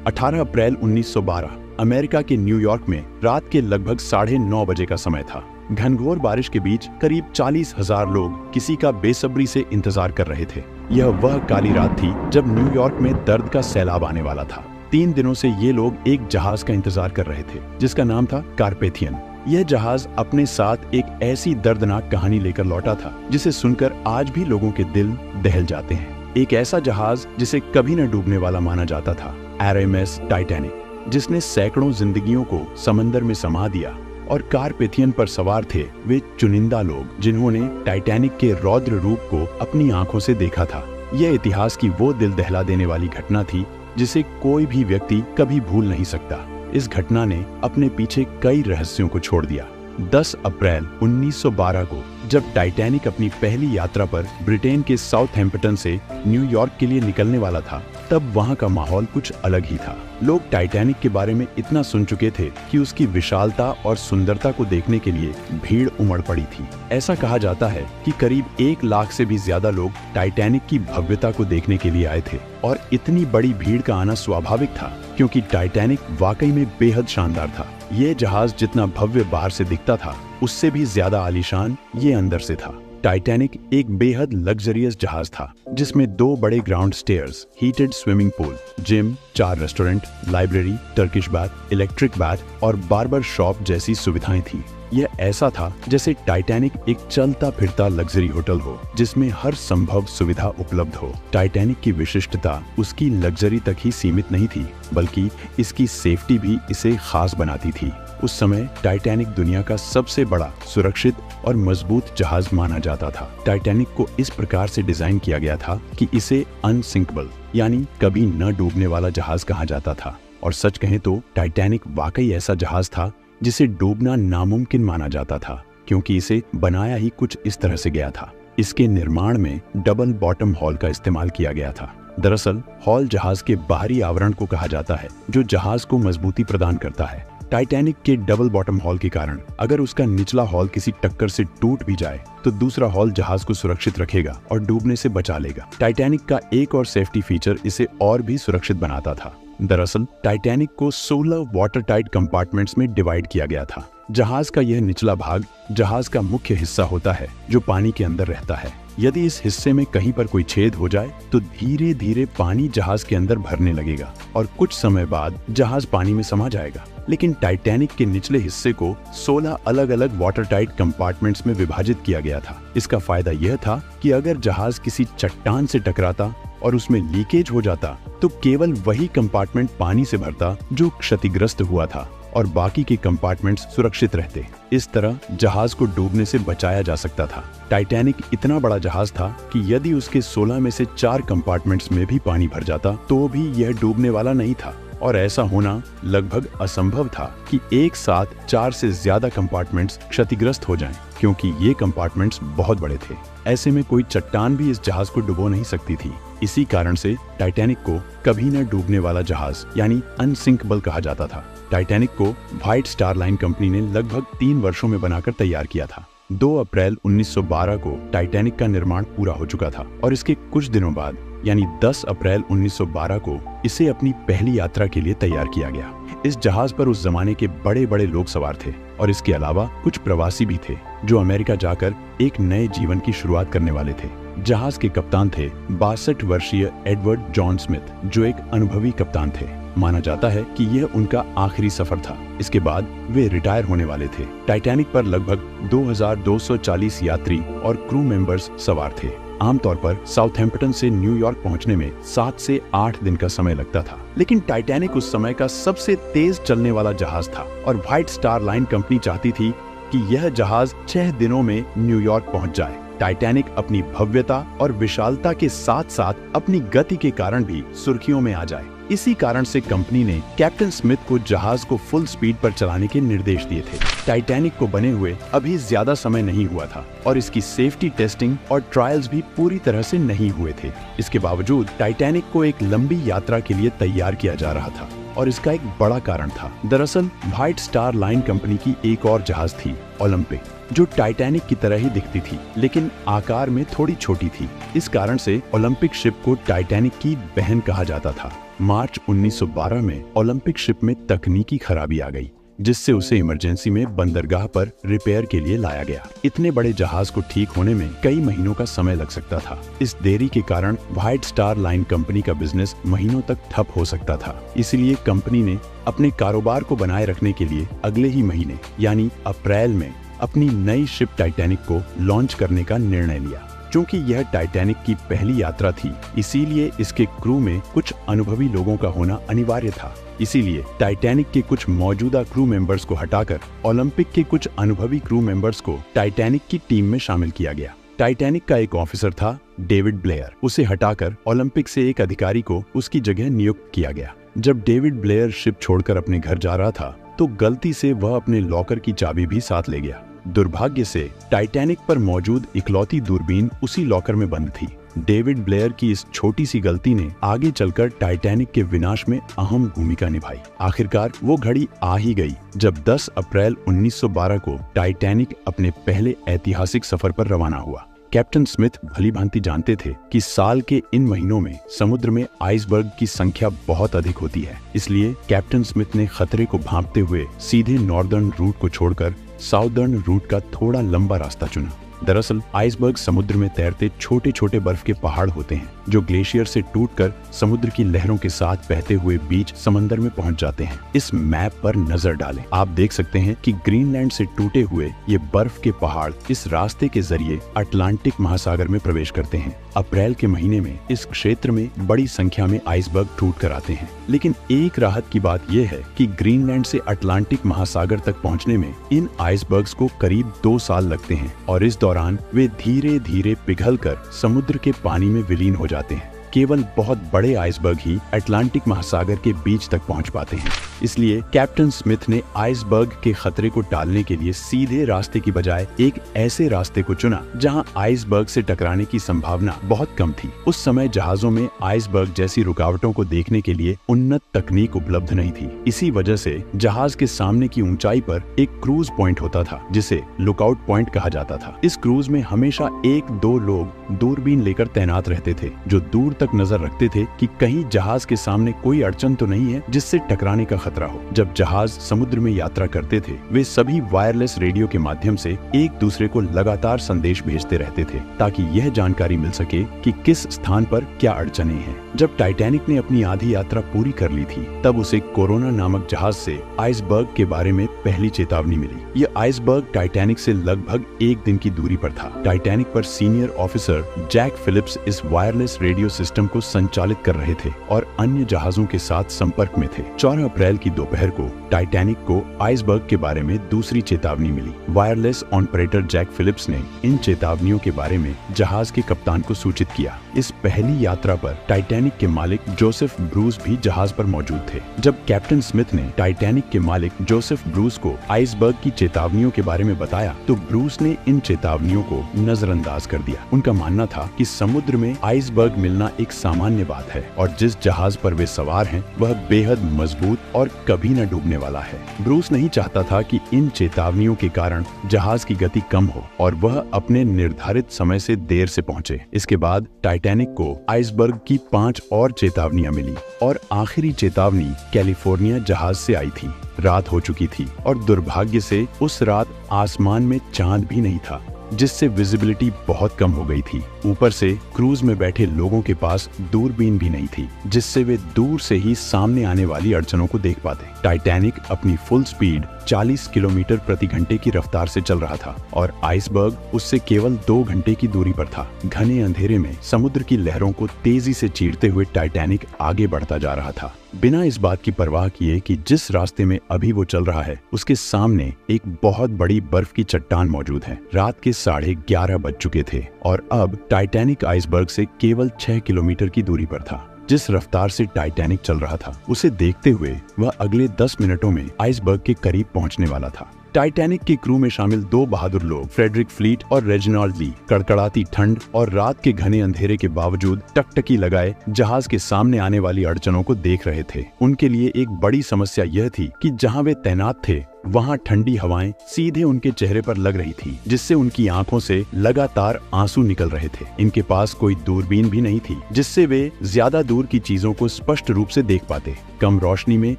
18 अप्रैल 1912 America के New York में रात के लगभग 9:30 बजे का समय था। घनघोर बारिश के बीच करीब 40,000 लोग किसी का बेसब्री से इंतजार कर रहे थे। यह वह काली रात थी जब न्यूयॉर्क में दर्द का सैलाब आने वाला था। 3 दिनों से ये लोग एक जहाज का इंतजार कर रहे थे जिसका नाम था कारपेथियन। यह जहाज अपने साथ एक ऐसी दर्दनाक कहानी लेकर लौटा था जिसे सुनकर आज भी लोगों के दिल दहल जाते हैं। एक ऐसा जहाज जिसे कभी न डूबने वाला माना जाता था, आरएमएस टाइटैनिक, जिसने सैकड़ों जिंदगियों को समंदर में समा दिया। और कारपेथियन पर सवार थे वे चुनिंदा लोग जिन्होंने टाइटैनिक के रौद्र रूप को अपनी आंखों से देखा था। यह इतिहास की वो दिल दहला देने वाली घटना थी जिसे कोई भी व्यक्ति कभी भूल नहीं सकता। इस घटना ने अपने पीछे कई रहस्यों को छोड़ दिया। 10 अप्रैल 1912 को जब टाइटैनिक अपनी पहली यात्रा पर ब्रिटेन के साउथहैम्पटन से न्यूयॉर्क के लिए निकलने वाला था, तब वहां का माहौल कुछ अलग ही था। लोग टाइटैनिक के बारे में इतना सुन चुके थे कि उसकी विशालता और सुंदरता को देखने के लिए भीड़ उमड़ पड़ी थी। ऐसा कहा जाता है कि करीब 1 लाख से भी ज्यादा लोग टाइटैनिक की भव्यता को देखने के लिए आए थे। और इतनी बड़ी भीड़ का आना स्वाभाविक था क्योंकि टाइटैनिक वाकई में बेहद शानदार था। ये जहाज जितना भव्य बाहर से दिखता था, उससे भी ज्यादा आलीशान ये अंदर से था। टाइटैनिक एक बेहद लग्जरियस जहाज था जिसमें 2 बड़े ground stairs, heated swimming pool, gym, 4 restaurant, library, Turkish bath, electric bath और बार्बर शॉप जैसी सुविधाएं थी। यह ऐसा था जैसे टाइटैनिक एक चलता फिरता लग्जरी होटल हो जिसमें हर संभव सुविधा उपलब्ध हो। टाइटैनिक की विशिष्टता उसकी लग्जरी तक ही सीमित नहीं थी, बल्कि इसकी सेफ्टी भी इसे खास बनाती थी। उस समय टाइटैनिक दुनिया का सबसे बड़ा, सुरक्षित और मजबूत जहाज माना जाता था। टाइटैनिक को इस प्रकार से डिजाइन किया गया था कि इसे अनसिंकेबल यानी कभी न डूबने वाला जहाज कहा जाता था। और सच कहें तो टाइटैनिक वाकई ऐसा जहाज था जिसे डूबना नामुमकिन माना जाता था, क्योंकि इसे बनाया ही कुछ इस तरह से गया था। इसके निर्माण में डबल बॉटम हॉल का इस्तेमाल किया गया था। दरअसल हॉल जहाज के बाहरी आवरण को कहा जाता है जो जहाज को मजबूती प्रदान करता है। टाइटैनिक के डबल बॉटम हॉल के कारण अगर उसका निचला हॉल किसी टक्कर से टूट भी जाए तो दूसरा हॉल जहाज को सुरक्षित रखेगा और डूबने से बचा लेगा। टाइटैनिक का एक और सेफ्टी फीचर इसे और भी सुरक्षित बनाता था। दरअसल टाइटैनिक को 16 वाटर टाइट कंपार्टमेंट्स में डिवाइड किया गया था। जहाज का यह निचला भाग जहाज का मुख्य हिस्सा होता है जो पानी के अंदर रहता है। यदि इस हिस्से में कहीं पर कोई छेद हो जाए तो धीरे धीरे पानी जहाज के अंदर भरने लगेगा और कुछ समय बाद जहाज पानी में समा जाएगा। लेकिन टाइटैनिक के निचले हिस्से को 16 अलग अलग वाटर टाइट कंपार्टमेंट्स में विभाजित किया गया था। इसका फायदा यह था कि अगर जहाज किसी चट्टान से टकराता और उसमें लीकेज हो जाता तो केवल वही कंपार्टमेंट पानी से भरता जो क्षतिग्रस्त हुआ था और बाकी के कंपार्टमेंट्स सुरक्षित रहते। इस तरह जहाज को डूबने से बचाया जा सकता था। टाइटैनिक इतना बड़ा जहाज था कि यदि उसके 16 में से 4 कंपार्टमेंट्स में भी पानी भर जाता तो भी यह डूबने वाला नहीं था। और ऐसा होना लगभग असंभव था कि एक साथ 4 से ज्यादा कंपार्टमेंट्स क्षतिग्रस्त हो जाएं, क्योंकि ये कंपार्टमेंट्स बहुत बड़े थे। ऐसे में कोई चट्टान भी इस जहाज को डुबो नहीं सकती थी। इसी कारण से टाइटैनिक को कभी न डूबने वाला जहाज यानी अनसिंकेबल कहा जाता था। टाइटैनिक को व्हाइट स्टार लाइन कंपनी ने लगभग 3 वर्षों में बनाकर तैयार किया था। 2 अप्रैल 1912 को टाइटैनिक का निर्माण पूरा हो चुका था और इसके कुछ दिनों बाद यानी 10 अप्रैल 1912 को इसे अपनी पहली यात्रा के लिए तैयार किया गया। इस जहाज पर उस जमाने के बड़े बड़े लोग सवार थे और इसके अलावा कुछ प्रवासी भी थे जो अमेरिका जाकर एक नए जीवन की शुरुआत करने वाले थे। जहाज के कप्तान थे 62 वर्षीय एडवर्ड जॉन स्मिथ, जो एक अनुभवी कप्तान थे। माना जाता है कि यह उनका आखिरी सफर था। इसके बाद वे रिटायर होने वाले थे। टाइटैनिक पर लगभग 2240 यात्री और क्रू मेंबर्स सवार थे। आमतौर पर साउथहैम्पटन से न्यूयॉर्क पहुंचने में 7 से 8 दिन का समय लगता था, लेकिन टाइटैनिक उस समय का सबसे तेज चलने वाला जहाज था और व्हाइट स्टार लाइन कंपनी चाहती थी कि यह जहाज 6 दिनों में न्यूयॉर्क पहुंच जाए। टाइटैनिक अपनी भव्यता और विशालता के साथ साथ अपनी गति के कारण भी सुर्खियों में आ जाए। इसी कारण से कंपनी ने कैप्टन स्मिथ को जहाज को फुल स्पीड पर चलाने के निर्देश दिए थे। टाइटैनिक को बने हुए अभी ज्यादा समय नहीं हुआ था और इसकी सेफ्टी टेस्टिंग और ट्रायल्स भी पूरी तरह से नहीं हुए थे। इसके बावजूद टाइटैनिक को एक लंबी यात्रा के लिए तैयार किया जा रहा था और इसका एक बड़ा कारण था। दरअसल व्हाइट स्टार लाइन कंपनी की एक और जहाज थी, ओलंपिक, जो टाइटैनिक की तरह ही दिखती थी लेकिन आकार में थोड़ी छोटी थी। इस कारण से ओलंपिक शिप को टाइटैनिक की बहन कहा जाता था। मार्च 1912 में ओलंपिक शिप में तकनीकी खराबी आ गई, जिससे उसे इमरजेंसी में बंदरगाह पर रिपेयर के लिए लाया गया। इतने बड़े जहाज को ठीक होने में कई महीनों का समय लग सकता था। इस देरी के कारण व्हाइट स्टार लाइन कंपनी का बिजनेस महीनों तक ठप हो सकता था। इसलिए कंपनी ने अपने कारोबार को बनाए रखने के लिए अगले ही महीने यानी अप्रैल में अपनी नई शिप टाइटैनिक को लॉन्च करने का निर्णय लिया। क्योंकि यह टाइटैनिक की पहली यात्रा थी, इसीलिए इसके क्रू में कुछ अनुभवी लोगों का होना अनिवार्य था। इसीलिए टाइटैनिक के कुछ मौजूदा क्रू मेंबर्स को हटाकर ओलंपिक के कुछ अनुभवी क्रू मेंबर्स को टाइटैनिक की टीम में शामिल किया गया। टाइटैनिक का एक ऑफिसर था डेविड ब्लेयर, उसे हटाकर ओलंपिक से एक अधिकारी को उसकी जगह नियुक्त किया गया। जब डेविड ब्लेयर शिप छोड़कर अपने घर जा रहा था तो गलती से वह अपने लॉकर की चाबी भी साथ ले गया। दुर्भाग्य से टाइटैनिक पर मौजूद इकलौती दूरबीन उसी लॉकर में बंद थी। डेविड ब्लेयर की इस छोटी सी गलती ने आगे चलकर टाइटैनिक के विनाश में अहम भूमिका निभाई। आखिरकार वो घड़ी आ ही गई जब 10 अप्रैल 1912 को टाइटैनिक अपने पहले ऐतिहासिक सफर पर रवाना हुआ। कैप्टन स्मिथ भलीभांति जानते थे कि साल के इन महीनों में समुद्र में आइसबर्ग की संख्या बहुत अधिक होती है। इसलिए कैप्टन स्मिथ ने खतरे को भांपते हुए सीधे नॉर्दर्न रूट को छोड़कर साउदर्न रूट का थोड़ा लंबा रास्ता चुना। दरअसल आइसबर्ग समुद्र में तैरते छोटे छोटे बर्फ के पहाड़ होते हैं जो ग्लेशियर से टूटकर समुद्र की लहरों के साथ बहते हुए बीच समंदर में पहुंच जाते हैं। इस मैप पर नजर डालें, आप देख सकते हैं कि ग्रीनलैंड से टूटे हुए ये बर्फ के पहाड़ इस रास्ते के जरिए अटलांटिक महासागर में प्रवेश करते हैं। अप्रैल के महीने में इस क्षेत्र में बड़ी संख्या में आइसबर्ग टूट कर आते हैं। लेकिन एक राहत की बात यह है कि ग्रीनलैंड से अटलांटिक महासागर तक पहुंचने में इन आइसबर्ग्स को करीब 2 साल लगते हैं और इस दौरान वे धीरे धीरे पिघलकर समुद्र के पानी में विलीन हो जाते हैं। केवल बहुत बड़े आइसबर्ग ही अटलांटिक महासागर के बीच तक पहुंच पाते हैं। इसलिए कैप्टन स्मिथ ने आइसबर्ग के खतरे को टालने के लिए सीधे रास्ते की बजाय एक ऐसे रास्ते को चुना जहां आइसबर्ग से टकराने की संभावना बहुत कम थी। उस समय जहाजों में आइसबर्ग जैसी रुकावटों को देखने के लिए उन्नत तकनीक उपलब्ध नहीं थी। इसी वजह से जहाज के सामने की ऊंचाई पर एक क्रूज पॉइंट होता था जिसे लुकआउट पॉइंट कहा जाता था। इस क्रूज में हमेशा 1-2 लोग दूरबीन लेकर तैनात रहते थे जो दूर तक नजर रखते थे कि कहीं जहाज के सामने कोई अड़चन तो नहीं है जिससे टकराने का खतरा हो। जब जहाज समुद्र में यात्रा करते थे वे सभी वायरलेस रेडियो के माध्यम से एक दूसरे को लगातार संदेश भेजते रहते थे ताकि यह जानकारी मिल सके कि किस स्थान पर क्या अड़चने हैं। जब टाइटैनिक ने अपनी आधी यात्रा पूरी कर ली थी तब उसे कोरोना नामक जहाज से आइसबर्ग के बारे में पहली चेतावनी मिली। यह आइसबर्ग टाइटैनिक से लगभग 1 दिन की दूरी पर था। टाइटैनिक पर सीनियर ऑफिसर जैक फिलिप्स इस वायरलेस रेडियो सिस्टम को संचालित कर रहे थे और अन्य जहाजों के साथ संपर्क में थे। 4 अप्रैल की दोपहर को टाइटैनिक को आइसबर्ग के बारे में दूसरी चेतावनी मिली। वायरलेस ऑपरेटर जैक फिलिप्स ने इन चेतावनियों के बारे में जहाज के कप्तान को सूचित किया। इस पहली यात्रा पर टाइटैनिक के मालिक जोसेफ ब्रूस भी जहाज पर मौजूद थे। जब कैप्टन स्मिथ ने टाइटैनिक के मालिक जोसेफ ब्रूस को आइसबर्ग की चेतावनियों के बारे में बताया तो ब्रूस ने इन चेतावनियों को नजरअंदाज कर दिया। उनका मानना था कि समुद्र में आइसबर्ग मिलना एक सामान्य बात है और जिस जहाज पर वे सवार हैं वह बेहद मजबूत और कभी न डूबने वाला है। ब्रूस नहीं चाहता था कि इन चेतावनियों के कारण जहाज की गति कम हो और वह अपने निर्धारित समय से देर से पहुंचे। इसके बाद टाइटैनिक को आइसबर्ग की 5 और चेतावनियां मिली और आखिरी चेतावनी कैलिफोर्निया जहाज से आई थी। रात हो चुकी थी और दुर्भाग्य से उस रात आसमान में चांद भी नहीं था जिससे विजिबिलिटी बहुत कम हो गई थी। ऊपर से क्रूज में बैठे लोगों के पास दूरबीन भी नहीं थी जिससे वे दूर से ही सामने आने वाली अड़चनों को देख पाते। टाइटैनिक अपनी फुल स्पीड 40 किलोमीटर प्रति घंटे की रफ्तार से चल रहा था और आइसबर्ग उससे केवल 2 घंटे की दूरी पर था। घने अंधेरे में समुद्र की लहरों को तेजी से चीरते हुए टाइटैनिक आगे बढ़ता जा रहा था, बिना इस बात की परवाह किए कि जिस रास्ते में अभी वो चल रहा है उसके सामने एक बहुत बड़ी बर्फ की चट्टान मौजूद है। रात के 11:30 बज चुके थे और अब टाइटैनिक आइसबर्ग से केवल 6 किलोमीटर की दूरी पर था। जिस रफ्तार से टाइटैनिक चल रहा था उसे देखते हुए वह अगले 10 मिनटों में आइसबर्ग के करीब पहुंचने वाला था। टाइटैनिक के क्रू में शामिल 2 बहादुर लोग फ्रेडरिक फ्लीट और रेजिनाल्ड ली कड़कड़ाती ठंड और रात के घने अंधेरे के बावजूद टकटकी लगाए जहाज के सामने आने वाली अड़चनों को देख रहे थे। उनके लिए एक बड़ी समस्या यह थी कि जहां वे तैनात थे वहां ठंडी हवाएं सीधे उनके चेहरे पर लग रही थी, जिससे उनकी आंखों से लगातार आंसू निकल रहे थे। इनके पास कोई दूरबीन भी नहीं थी जिससे वे ज्यादा दूर की चीजों को स्पष्ट रूप से देख पाते। कम रोशनी में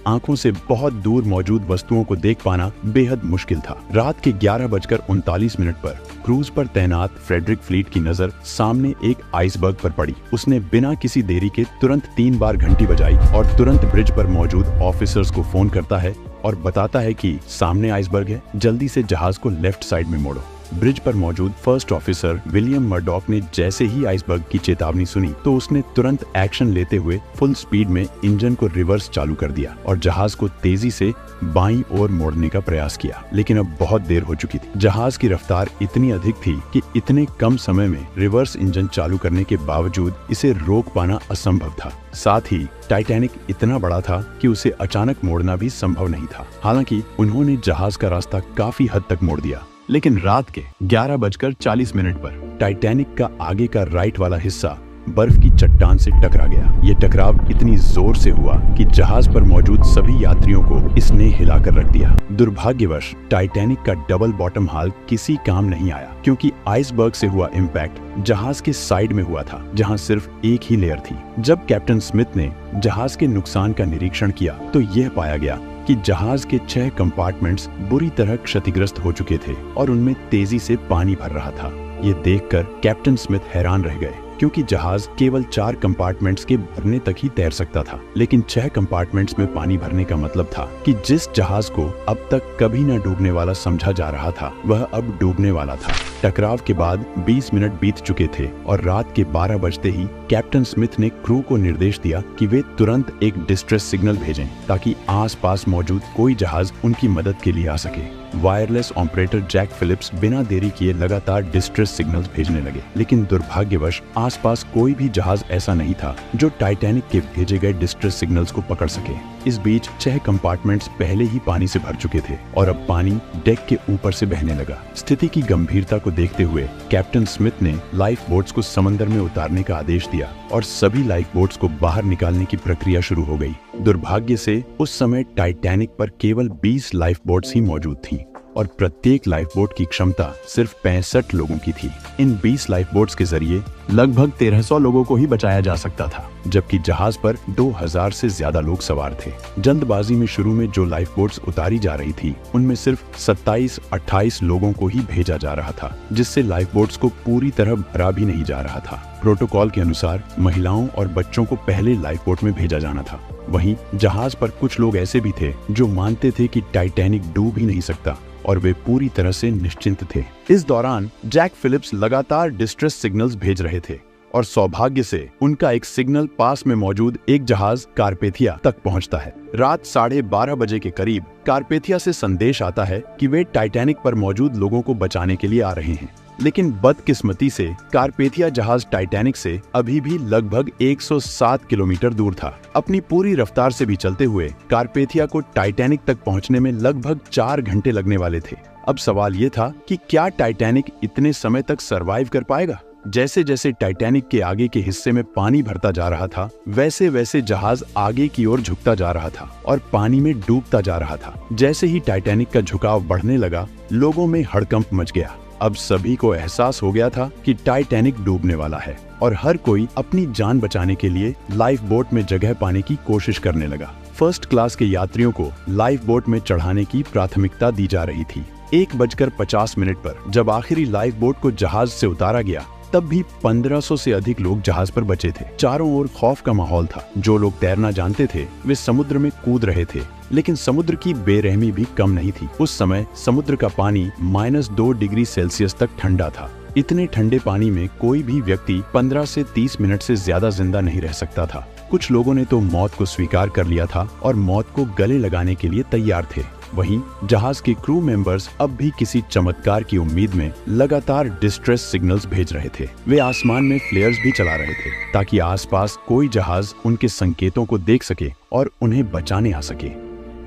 आंखों से बहुत दूर मौजूद वस्तुओं को देख पाना बेहद मुश्किल था। रात के 11:39 पर क्रूज पर तैनात फ्रेडरिक फ्लीट की नजर सामने एक आइसबर्ग पर पड़ी। उसने बिना किसी देरी के तुरंत 3 बार घंटी बजाई और तुरंत ब्रिज पर मौजूद ऑफिसर्स को फोन करता है और बताता है कि सामने आइसबर्ग है, जल्दी से जहाज को लेफ्ट साइड में मोड़ो। ब्रिज पर मौजूद फर्स्ट ऑफिसर विलियम मर्डॉक ने जैसे ही आइसबर्ग की चेतावनी सुनी तो उसने तुरंत एक्शन लेते हुए फुल स्पीड में इंजन को रिवर्स चालू कर दिया और जहाज को तेजी से बाईं ओर मोड़ने का प्रयास किया। लेकिन अब बहुत देर हो चुकी थी। जहाज की रफ्तार इतनी अधिक थी कि इतने कम समय में रिवर्स इंजन चालू करने के बावजूद इसे रोक पाना असंभव था। साथ ही टाइटैनिक इतना बड़ा था कि उसे अचानक मोड़ना भी संभव नहीं था। हालांकि उन्होंने जहाज का रास्ता काफी हद तक मोड़ दिया, लेकिन रात के 11:40 पर टाइटैनिक का आगे का राइट वाला हिस्सा बर्फ की चट्टान से टकरा गया। ये टकराव इतनी जोर से हुआ कि जहाज पर मौजूद सभी यात्रियों को इसने हिलाकर रख दिया। दुर्भाग्यवश टाइटैनिक का डबल बॉटम हाल किसी काम नहीं आया, क्योंकि आइसबर्ग से हुआ इम्पैक्ट जहाज के साइड में हुआ था, जहां सिर्फ एक ही लेयर थी। जब कैप्टन स्मिथ ने जहाज के नुकसान का निरीक्षण किया तो यह पाया गया कि जहाज के 6 कंपार्टमेंट्स बुरी तरह क्षतिग्रस्त हो चुके थे और उनमें तेजी से पानी भर रहा था। ये देखकर कैप्टन स्मिथ हैरान रह गए, क्योंकि जहाज केवल 4 कंपार्टमेंट्स के भरने तक ही तैर सकता था, लेकिन 6 कंपार्टमेंट्स में पानी भरने का मतलब था कि जिस जहाज को अब तक कभी न डूबने वाला समझा जा रहा था वह अब डूबने वाला था। टकराव के बाद 20 मिनट बीत चुके थे और रात के 12 बजते ही कैप्टन स्मिथ ने क्रू को निर्देश दिया कि वे तुरंत एक डिस्ट्रेस सिग्नल भेजें ताकि आसपास मौजूद कोई जहाज उनकी मदद के लिए आ सके। वायरलेस ऑपरेटर जैक फिलिप्स बिना देरी किए लगातार डिस्ट्रेस सिग्नल्स भेजने लगे, लेकिन दुर्भाग्यवश आसपास कोई भी जहाज ऐसा नहीं था जो टाइटैनिक के भेजे गए डिस्ट्रेस सिग्नल्स को पकड़ सके। इस बीच 6 कंपार्टमेंट्स पहले ही पानी से भर चुके थे और अब पानी डेक के ऊपर से बहने लगा। स्थिति की गंभीरता को देखते हुए कैप्टन स्मिथ ने लाइफ बोट्स को समंदर में उतारने का आदेश दिया और सभी लाइफ बोट्स को बाहर निकालने की प्रक्रिया शुरू हो गई। दुर्भाग्य से उस समय टाइटैनिक पर केवल 20 लाइफ बोट्स ही मौजूद थीं और प्रत्येक लाइफ बोट की क्षमता सिर्फ 65 लोगों की थी। इन 20 लाइफ बोट्स के जरिए लगभग 1300 लोगों को ही बचाया जा सकता था, जबकि जहाज पर 2000 से ज्यादा लोग सवार थे। जल्दबाजी में शुरू में जो लाइफ बोट्स उतारी जा रही थी उनमें सिर्फ 27-28 लोगों को ही भेजा जा रहा था, जिससे लाइफ बोट्स को पूरी तरह भरा भी नहीं जा रहा था। प्रोटोकॉल के अनुसार महिलाओं और बच्चों को पहले लाइफ बोट में भेजा जाना था। वहीं जहाज पर कुछ लोग ऐसे भी थे जो मानते थे कि टाइटैनिक डूब ही नहीं सकता और वे पूरी तरह से निश्चिंत थे। इस दौरान जैक फिलिप्स लगातार डिस्ट्रेस सिग्नल्स भेज रहे थे और सौभाग्य से उनका एक सिग्नल पास में मौजूद एक जहाज कारपेथिया तक पहुंचता है। रात 12:30 बजे के करीब कारपेथिया से संदेश आता है कि वे टाइटैनिक पर मौजूद लोगों को बचाने के लिए आ रहे हैं, लेकिन बदकिस्मती से कारपेथिया जहाज टाइटैनिक से अभी भी लगभग 107 किलोमीटर दूर था। अपनी पूरी रफ्तार से भी चलते हुए कारपेथिया को टाइटैनिक तक पहुंचने में लगभग 4 घंटे लगने वाले थे। अब सवाल ये था कि क्या टाइटैनिक इतने समय तक सरवाइव कर पाएगा? जैसे जैसे टाइटैनिक के आगे के हिस्से में पानी भरता जा रहा था, वैसे वैसे जहाज आगे की ओर झुकता जा रहा था और पानी में डूबता जा रहा था। जैसे ही टाइटैनिक का झुकाव बढ़ने लगा, लोगों में हड़कंप मच गया। अब सभी को एहसास हो गया था कि टाइटैनिक डूबने वाला है और हर कोई अपनी जान बचाने के लिए लाइफ बोट में जगह पाने की कोशिश करने लगा। फर्स्ट क्लास के यात्रियों को लाइफ बोट में चढ़ाने की प्राथमिकता दी जा रही थी। 1:50 पर जब आखिरी लाइफ बोट को जहाज से उतारा गया, तब भी 1500 से अधिक लोग जहाज पर बचे थे। चारों ओर खौफ का माहौल था। जो लोग तैरना जानते थे वे समुद्र में कूद रहे थे, लेकिन समुद्र की बेरहमी भी कम नहीं थी। उस समय समुद्र का पानी -2 डिग्री सेल्सियस तक ठंडा था। इतने ठंडे पानी में कोई भी व्यक्ति 15 से 30 मिनट से ज्यादा जिंदा नहीं रह सकता था। कुछ लोगों ने तो मौत को स्वीकार कर लिया था और मौत को गले लगाने के लिए तैयार थे। वहीं जहाज के क्रू मेंबर्स अब भी किसी चमत्कार की उम्मीद में लगातार डिस्ट्रेस सिग्नल्स भेज रहे थे। वे आसमान में फ्लेयर्स भी चला रहे थे ताकि आसपास कोई जहाज उनके संकेतों को देख सके और उन्हें बचाने आ सके,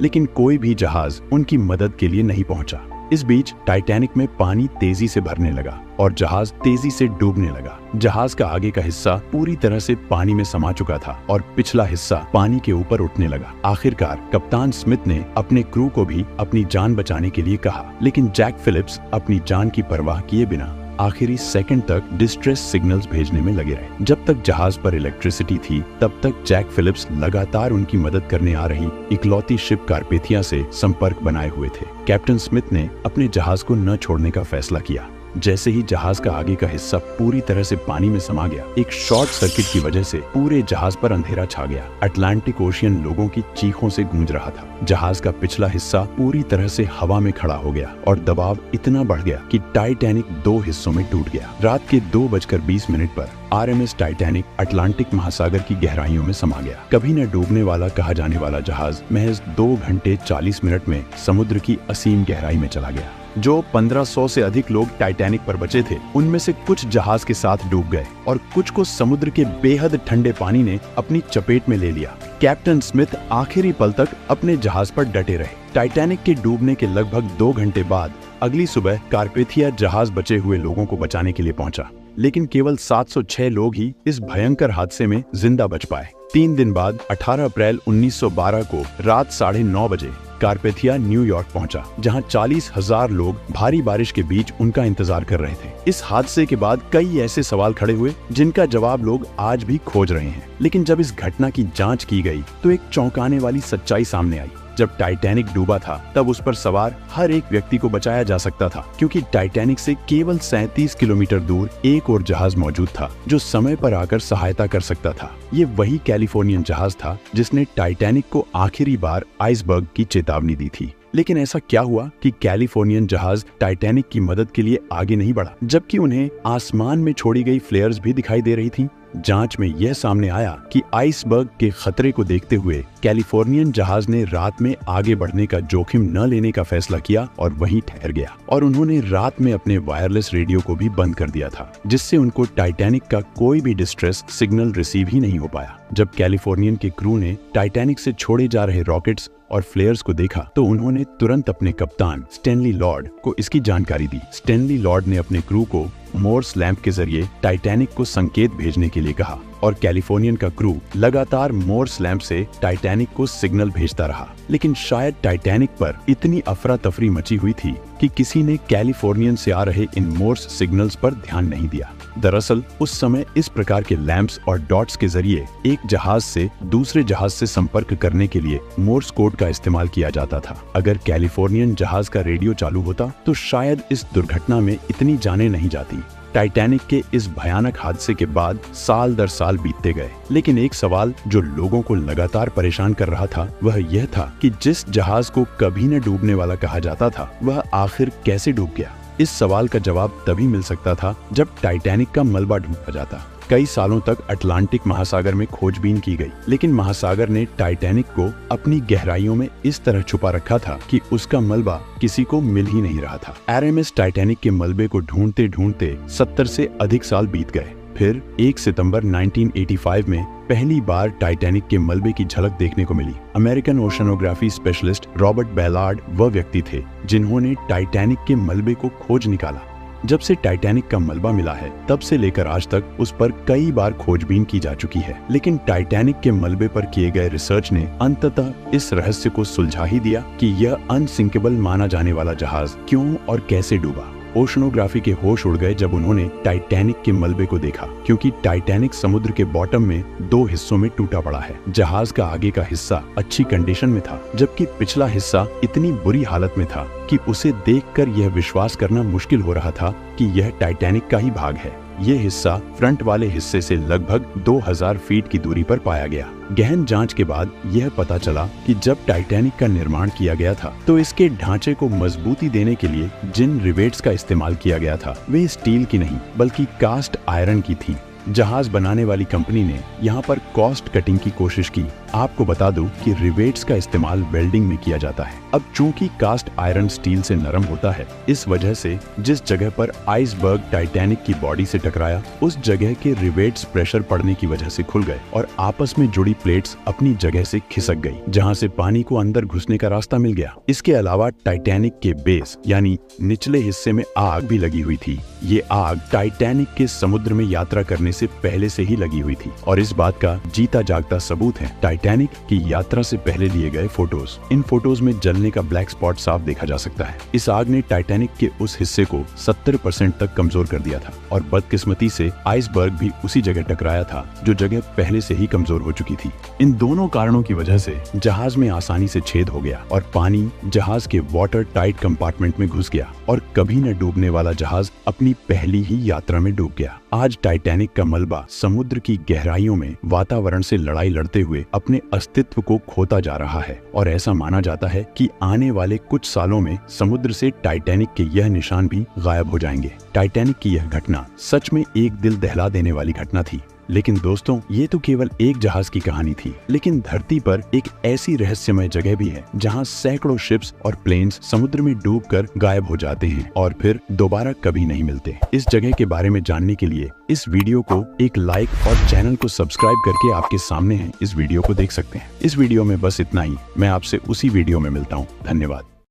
लेकिन कोई भी जहाज उनकी मदद के लिए नहीं पहुंचा। इस बीच टाइटैनिक में पानी तेजी से भरने लगा और जहाज तेजी से डूबने लगा। जहाज का आगे का हिस्सा पूरी तरह से पानी में समा चुका था और पिछला हिस्सा पानी के ऊपर उठने लगा। आखिरकार कप्तान स्मिथ ने अपने क्रू को भी अपनी जान बचाने के लिए कहा, लेकिन जैक फिलिप्स अपनी जान की परवाह किए बिना आखिरी सेकंड तक डिस्ट्रेस सिग्नल्स भेजने में लगे रहे। जब तक जहाज पर इलेक्ट्रिसिटी थी तब तक जैक फिलिप्स लगातार उनकी मदद करने आ रही इकलौती शिप कारपेथिया से संपर्क बनाए हुए थे। कैप्टन स्मिथ ने अपने जहाज को न छोड़ने का फैसला किया। जैसे ही जहाज का आगे का हिस्सा पूरी तरह से पानी में समा गया, एक शॉर्ट सर्किट की वजह से पूरे जहाज पर अंधेरा छा गया। अटलांटिक ओशियन लोगों की चीखों से गूंज रहा था। जहाज का पिछला हिस्सा पूरी तरह से हवा में खड़ा हो गया और दबाव इतना बढ़ गया कि टाइटैनिक 2 हिस्सों में टूट गया। रात के 2:20 पर RMS टाइटैनिक अटलांटिक महासागर की गहराइयों में समा गया। कभी न डूबने वाला कहा जाने वाला जहाज महज 2 घंटे 40 मिनट में समुद्र की असीम गहराई में चला गया। जो 1500 से अधिक लोग टाइटैनिक पर बचे थे, उनमें से कुछ जहाज के साथ डूब गए और कुछ को समुद्र के बेहद ठंडे पानी ने अपनी चपेट में ले लिया। कैप्टन स्मिथ आखिरी पल तक अपने जहाज पर डटे रहे। टाइटैनिक के डूबने के लगभग 2 घंटे बाद अगली सुबह कारपेथिया जहाज बचे हुए लोगों को बचाने के लिए पहुंचा, लेकिन केवल 706 लोग ही इस भयंकर हादसे में जिंदा बच पाए। 3 दिन बाद 18 अप्रैल 1912 को रात 9:30 बजे कारपेथिया न्यूयॉर्क पहुंचा, जहां 40,000 लोग भारी बारिश के बीच उनका इंतजार कर रहे थे। इस हादसे के बाद कई ऐसे सवाल खड़े हुए जिनका जवाब लोग आज भी खोज रहे हैं। लेकिन जब इस घटना की जांच की गई तो एक चौंकाने वाली सच्चाई सामने आई। जब टाइटैनिक डूबा था तब उस पर सवार हर एक व्यक्ति को बचाया जा सकता था, क्योंकि टाइटैनिक से केवल 37 किलोमीटर दूर एक और जहाज मौजूद था जो समय पर आकर सहायता कर सकता था। ये वही कैलिफोर्नियन जहाज था जिसने टाइटैनिक को आखिरी बार आइसबर्ग की चेतावनी दी थी। लेकिन ऐसा क्या हुआ कि कैलिफोर्नियन जहाज टाइटैनिक की मदद के लिए आगे नहीं बढ़ा, जबकि उन्हें आसमान में छोड़ी गई फ्लेयर्स भी दिखाई दे रही थी? जांच में यह सामने आया कि आइसबर्ग के खतरे को देखते हुए कैलिफोर्नियन जहाज ने रात में आगे बढ़ने का जोखिम न लेने का फैसला किया और वहीं ठहर गया। और उन्होंने रात में अपने वायरलेस रेडियो को भी बंद कर दिया था, जिससे उनको टाइटैनिक का कोई भी डिस्ट्रेस सिग्नल रिसीव ही नहीं हो पाया। जब कैलिफोर्नियन के क्रू ने टाइटैनिक से छोड़े जा रहे रॉकेट्स और फ्लेयर्स को देखा तो उन्होंने तुरंत अपने कप्तान स्टैनली लॉर्ड को इसकी जानकारी दी। स्टैनली लॉर्ड ने अपने क्रू को मोर्स लैंप के जरिए टाइटैनिक को संकेत भेजने के लिए कहा और कैलिफोर्नियन का क्रू लगातार मोर्स लैंप से टाइटैनिक को सिग्नल भेजता रहा। लेकिन शायद टाइटैनिक पर इतनी अफरा तफरी मची हुई थी कि किसी ने कैलिफोर्नियन से आ रहे इन मोर्स सिग्नल्स पर ध्यान नहीं दिया। दरअसल उस समय इस प्रकार के लैंप्स और डॉट्स के जरिए एक जहाज से दूसरे जहाज से संपर्क करने के लिए मोर्स कोड का इस्तेमाल किया जाता था। अगर कैलिफोर्नियन जहाज का रेडियो चालू होता तो शायद इस दुर्घटना में इतनी जानें नहीं जाती। टाइटैनिक के इस भयानक हादसे के बाद साल दर साल बीतते गए, लेकिन एक सवाल जो लोगों को लगातार परेशान कर रहा था वह यह था कि जिस जहाज को कभी न डूबने वाला कहा जाता था वह आखिर कैसे डूब गया। इस सवाल का जवाब तभी मिल सकता था जब टाइटैनिक का मलबा ढूंढा जाता। कई सालों तक अटलांटिक महासागर में खोजबीन की गई, लेकिन महासागर ने टाइटैनिक को अपनी गहराइयों में इस तरह छुपा रखा था कि उसका मलबा किसी को मिल ही नहीं रहा था। RMS टाइटैनिक के मलबे को ढूंढते ढूंढते 70 से अधिक साल बीत गए। फिर 1 सितंबर 1985 में पहली बार टाइटैनिक के मलबे की झलक देखने को मिली। अमेरिकन ओशनोग्राफी स्पेशलिस्ट रॉबर्ट बैलार्ड वह व्यक्ति थे जिन्होंने टाइटैनिक के मलबे को खोज निकाला। जब से टाइटैनिक का मलबा मिला है तब से लेकर आज तक उस पर कई बार खोजबीन की जा चुकी है, लेकिन टाइटैनिक के मलबे पर किए गए रिसर्च ने अंततः इस रहस्य को सुलझा ही दिया कि यह अनसिंकेबल माना जाने वाला जहाज क्यों और कैसे डूबा। ओशनोग्राफी के होश उड़ गए जब उन्होंने टाइटैनिक के मलबे को देखा, क्योंकि टाइटैनिक समुद्र के बॉटम में 2 हिस्सों में टूटा पड़ा है। जहाज का आगे का हिस्सा अच्छी कंडीशन में था, जबकि पिछला हिस्सा इतनी बुरी हालत में था कि उसे देखकर यह विश्वास करना मुश्किल हो रहा था कि यह टाइटैनिक का ही भाग है। ये हिस्सा फ्रंट वाले हिस्से से लगभग 2000 फीट की दूरी पर पाया गया। गहन जांच के बाद यह पता चला कि जब टाइटैनिक का निर्माण किया गया था तो इसके ढांचे को मजबूती देने के लिए जिन रिवेट्स का इस्तेमाल किया गया था वे स्टील की नहीं बल्कि कास्ट आयरन की थी। जहाज बनाने वाली कंपनी ने यहाँ पर कॉस्ट कटिंग की कोशिश की आपको बता दूं कि रिवेट्स का इस्तेमाल वेल्डिंग में किया जाता है। अब चूंकि कास्ट आयरन स्टील से नरम होता है, इस वजह से जिस जगह पर आइसबर्ग टाइटैनिक की बॉडी से टकराया, उस जगह के रिवेट्स प्रेशर पड़ने की वजह से खुल गए और आपस में जुड़ी प्लेट्स अपनी जगह से खिसक गई, जहां से पानी को अंदर घुसने का रास्ता मिल गया। इसके अलावा टाइटैनिक के बेस यानी निचले हिस्से में आग भी लगी हुई थी। ये आग टाइटैनिक के समुद्र में यात्रा करने से पहले से ही लगी हुई थी और इस बात का जीता जागता सबूत है टाइटैनिक की यात्रा से पहले लिए गए फोटोज। इन फोटोज में जलने का ब्लैक स्पॉट साफ देखा जा सकता है। इस आग ने टाइटैनिक के उस हिस्से को 70% तक कमजोर कर दिया था और बदकिस्मती से आइसबर्ग भी उसी जगह टकराया था जो जगह पहले से ही कमजोर हो चुकी थी। इन दोनों कारणों की वजह से जहाज में आसानी से छेद हो गया और पानी जहाज के वाटर टाइट कंपार्टमेंट में घुस गया और कभी न डूबने वाला जहाज अपनी पहली ही यात्रा में डूब गया। आज टाइटैनिक का मलबा समुद्र की गहराइयों में वातावरण से लड़ाई लड़ते हुए अपने अस्तित्व को खोता जा रहा है और ऐसा माना जाता है कि आने वाले कुछ सालों में समुद्र से टाइटैनिक के यह निशान भी गायब हो जाएंगे। टाइटैनिक की यह घटना सच में एक दिल दहला देने वाली घटना थी। लेकिन दोस्तों, ये तो केवल एक जहाज की कहानी थी, लेकिन धरती पर एक ऐसी रहस्यमय जगह भी है जहां सैकड़ों शिप्स और प्लेन्स समुद्र में डूबकर गायब हो जाते हैं और फिर दोबारा कभी नहीं मिलते। इस जगह के बारे में जानने के लिए इस वीडियो को एक लाइक और चैनल को सब्सक्राइब करके आपके सामने है इस वीडियो को देख सकते हैं। इस वीडियो में बस इतना ही। मैं आपसे उसी वीडियो में मिलता हूँ। धन्यवाद।